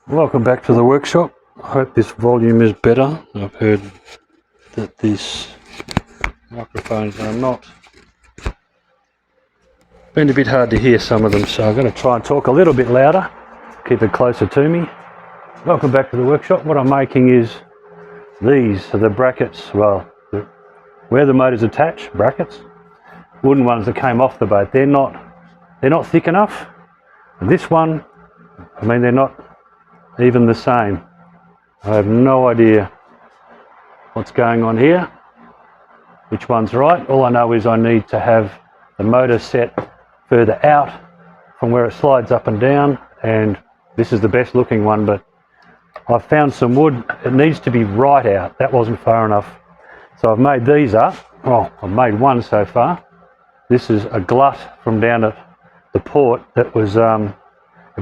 Welcome back to the workshop. I hope this volume is better. I've heard that these microphones are not been a bit hard to hear, some of them, so I'm going to try and talk a little bit louder, keep it closer to me. Welcome back to the workshop. What I'm making is these are the brackets, well, where the motor's attached, brackets, wooden ones that came off the boat. They're not thick enough. And this one, I mean, they're not even the same. I have no idea what's going on here, which one's right. All I know is I need to have the motor set further out from where it slides up and down, and this is the best looking one, but I've found some wood. It needs to be right out. That wasn't far enough. So I've made these up. Well, I've made one so far. This is a glut from down at the port that was had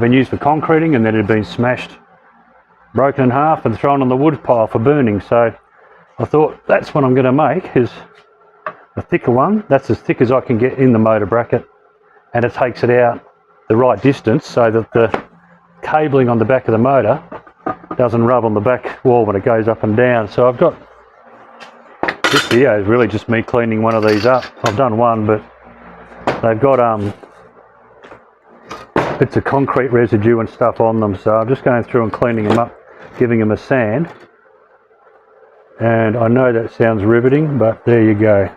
been used for concreting, and then it had been smashed, broken in half and thrown on the wood pile for burning. So I thought that's what I'm going to make, is a thicker one. That's as thick as I can get in the motor bracket, and it takes it out the right distance so that the cabling on the back of the motor doesn't rub on the back wall when it goes up and down. So I've got, this video is really just me cleaning one of these up. I've done one, but they've got bits of concrete residue and stuff on them, so I'm just going through and cleaning them up, giving them a sand. And I know that sounds riveting, but there you go.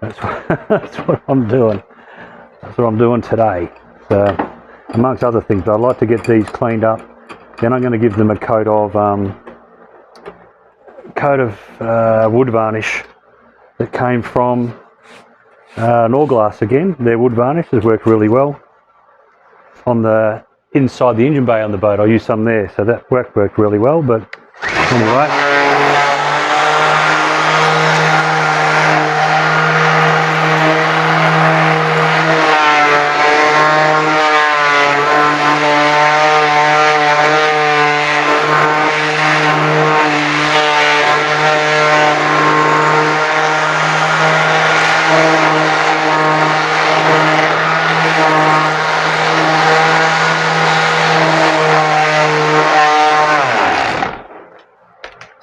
That's what I'm doing. That's what I'm doing today. So, amongst other things, I'd like to get these cleaned up. Then I'm going to give them a coat of wood varnish that came from Norglass again. Their wood varnish has worked really well on the inside the engine bay on the boat. I used some there, so that worked really well. But anyway,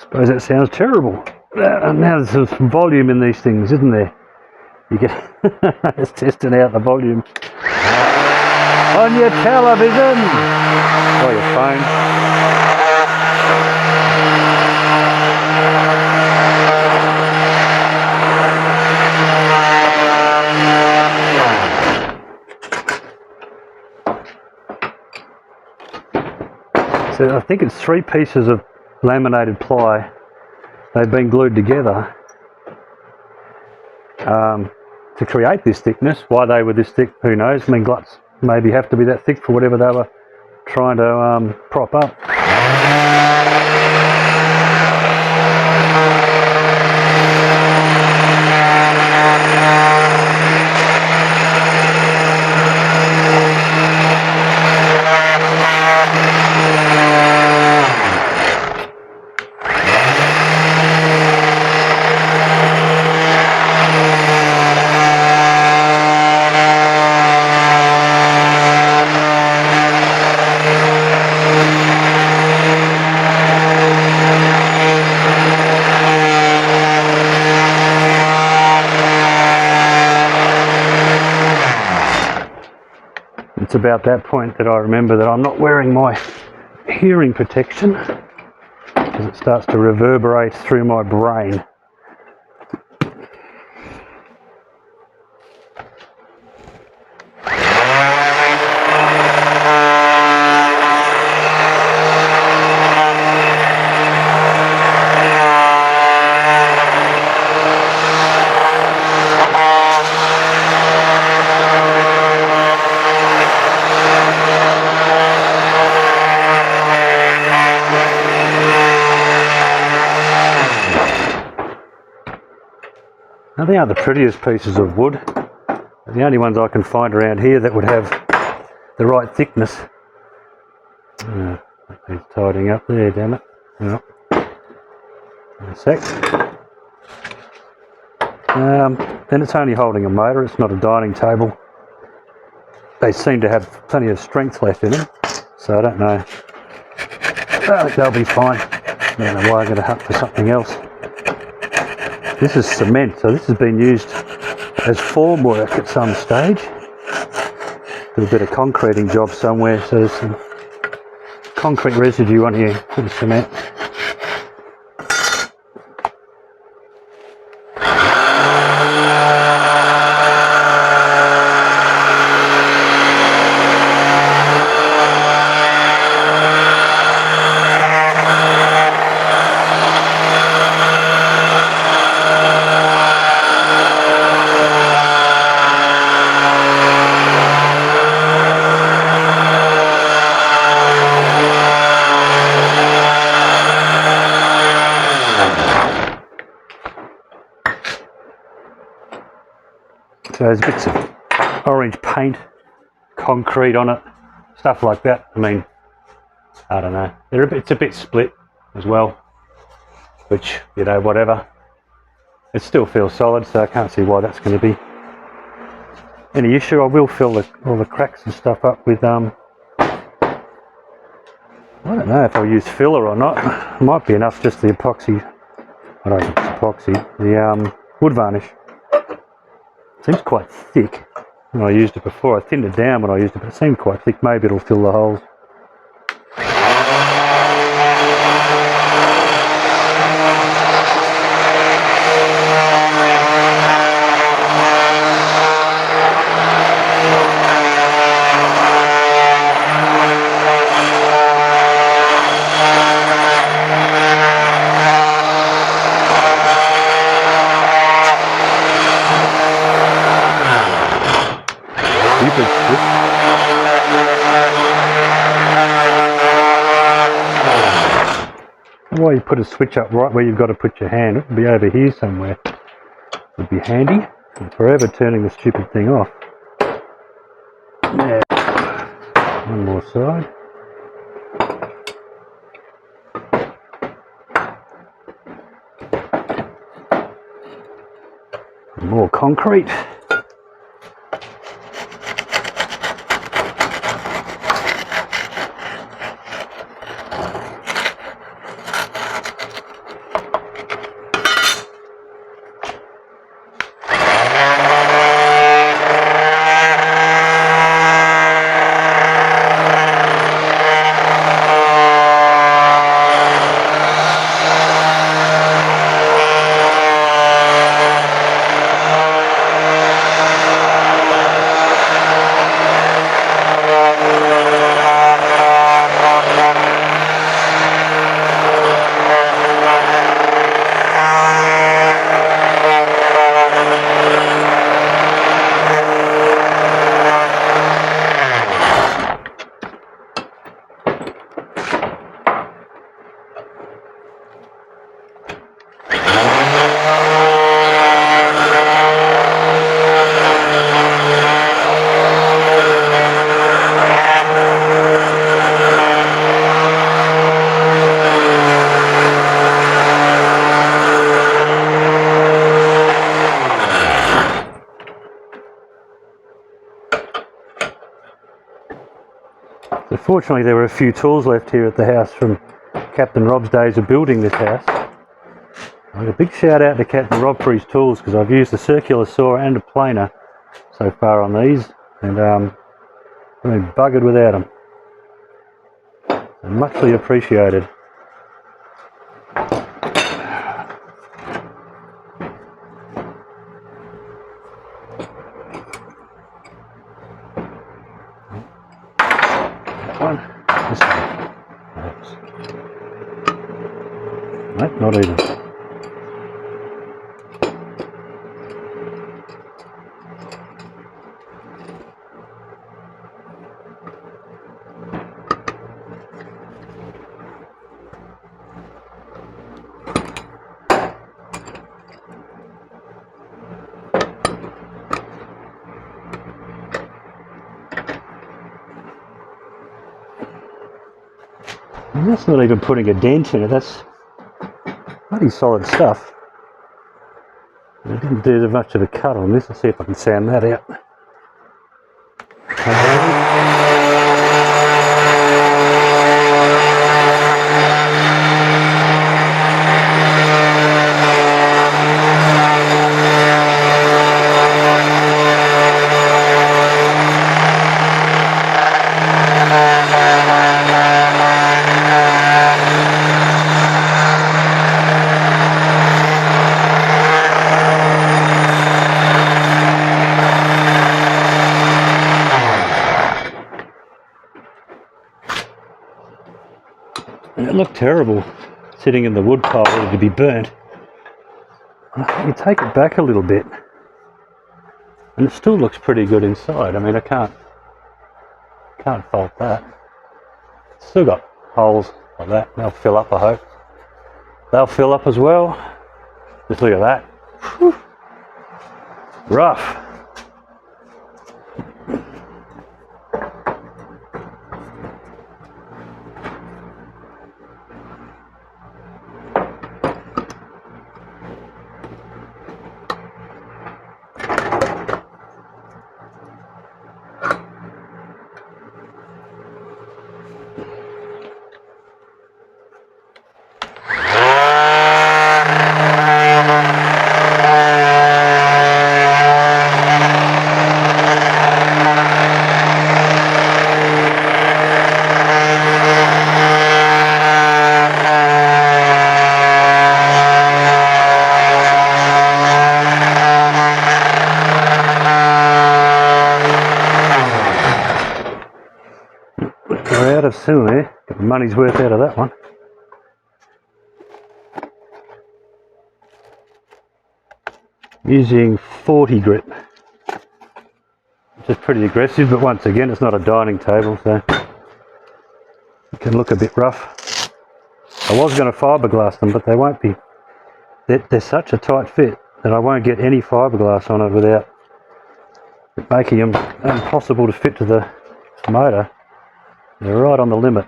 suppose that sounds terrible. Now there's some volume in these things, isn't there? You get it's testing out the volume on your television or your phone. So I think it's 3 pieces of laminated ply. They've been glued together to create this thickness. Why they were this thick, who knows? I mean, gluts maybe have to be that thick for whatever they were trying to prop up. It's about that point that I remember that I'm not wearing my hearing protection, because it starts to reverberate through my brain. Now, they are the prettiest pieces of wood. They're the only ones I can find around here that would have the right thickness. He's tidying up there, damn it. Yep. A sec. Then it's only holding a motor, it's not a dining table. They seem to have plenty of strength left in them, so I don't know They'll be fine. I don't know why I'm going to have for something else. This is cement, so this has been used as formwork at some stage. Do a bit of concreting job somewhere, so there's some concrete residue on here for the cement. So there's bits of orange paint, concrete on it, stuff like that. I mean, I don't know. It's a bit split as well, which, you know, whatever. It still feels solid, so I can't see why that's going to be any issue. I will fill all the cracks and stuff up with, I don't know if I'll use filler or not. It might be enough just the epoxy, I don't think it's epoxy, the wood varnish. Seems quite thick when I used it before. I thinned it down when I used it, but it seemed quite thick. Maybe it'll fill the holes. Why you put a switch up right where you've got to put your hand? It would be over here somewhere. Would be handy. I'm forever turning the stupid thing off. Yeah. One more side. More concrete. So fortunately there were a few tools left here at the house from Captain Rob's days of building this house. A big shout out to Captain Rob for his tools, because I've used a circular saw and a planer so far on these, and I've been buggered without them. So muchly appreciated. One. This one. Perhaps. Nope, not even. And that's not even putting a dent in it, that's bloody solid stuff. I didn't do much of a cut on this. Let's see if I can sand that out. And it looked terrible sitting in the wood pile ready to be burnt. You take it back a little bit and it still looks pretty good inside. I mean, I can't fault that. It's still got holes like that. They'll fill up, I hope. They'll fill up as well. Just look at that. Whew. Rough. We're out of soon there. Got the money's worth out of that one. Using 40 grit, which is pretty aggressive, but once again it's not a dining table, so it can look a bit rough. I was going to fiberglass them, but they won't be. They're such a tight fit that I won't get any fiberglass on it without making them impossible to fit to the motor. They're right on the limit.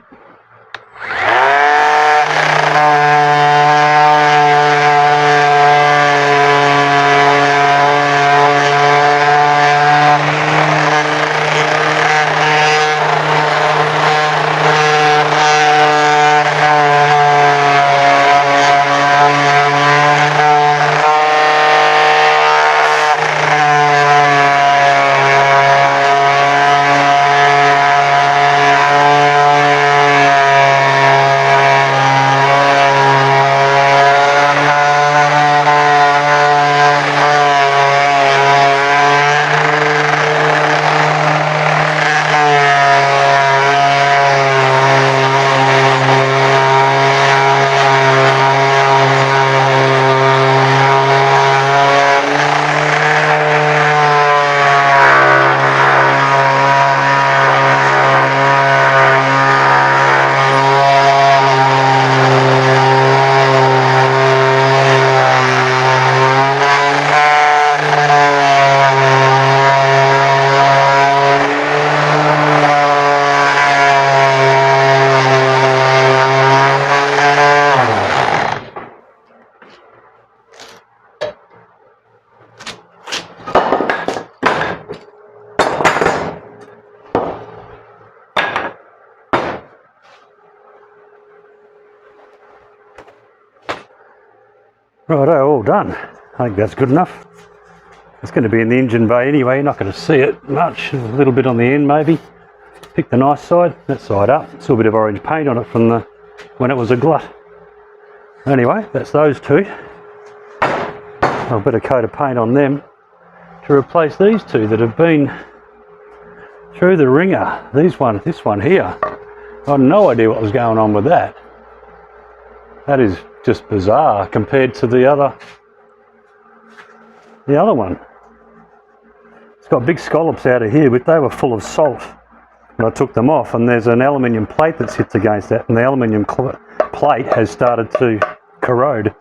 Righto, all done. I think that's good enough. It's going to be in the engine bay anyway, you're not going to see it much. A little bit on the end maybe. Pick the nice side, that side up. Still a bit of orange paint on it from when it was a glut. Anyway, that's those two. I'll put a coat of paint on them to replace these two that have been through the ringer. This one here. I had no idea what was going on with that. That is just bizarre compared to the other one. It's got big scallops out of here, but they were full of salt when I took them off, and there's an aluminium plate that sits against that, and the aluminium plate has started to corrode,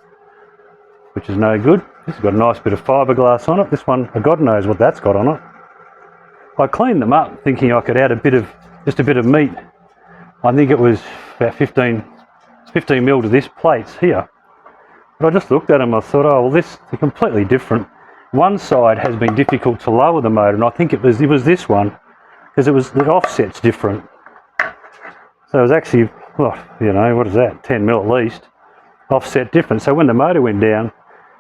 which is no good. This has got a nice bit of fiberglass on it. This one, God knows what that's got on it. I cleaned them up thinking I could add just a bit of meat. I think it was about 15 mil to this plate here. But I just looked at them, I thought, oh, well, they're completely different. One side has been difficult to lower the motor, and I think it was this one, because the offset's different. So it was actually, well, you know, what is that, 10 mil at least, offset different. So when the motor went down,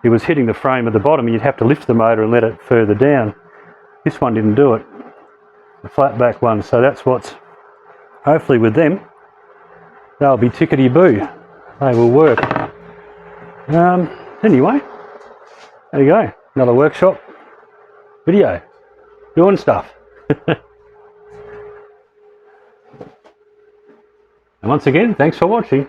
it was hitting the frame at the bottom, and you'd have to lift the motor and let it further down. This one didn't do it, the flat back one. So that's what's, hopefully with them, they'll be tickety-boo. They will work. Anyway, there you go. Another workshop video. Doing stuff. And once again, thanks for watching.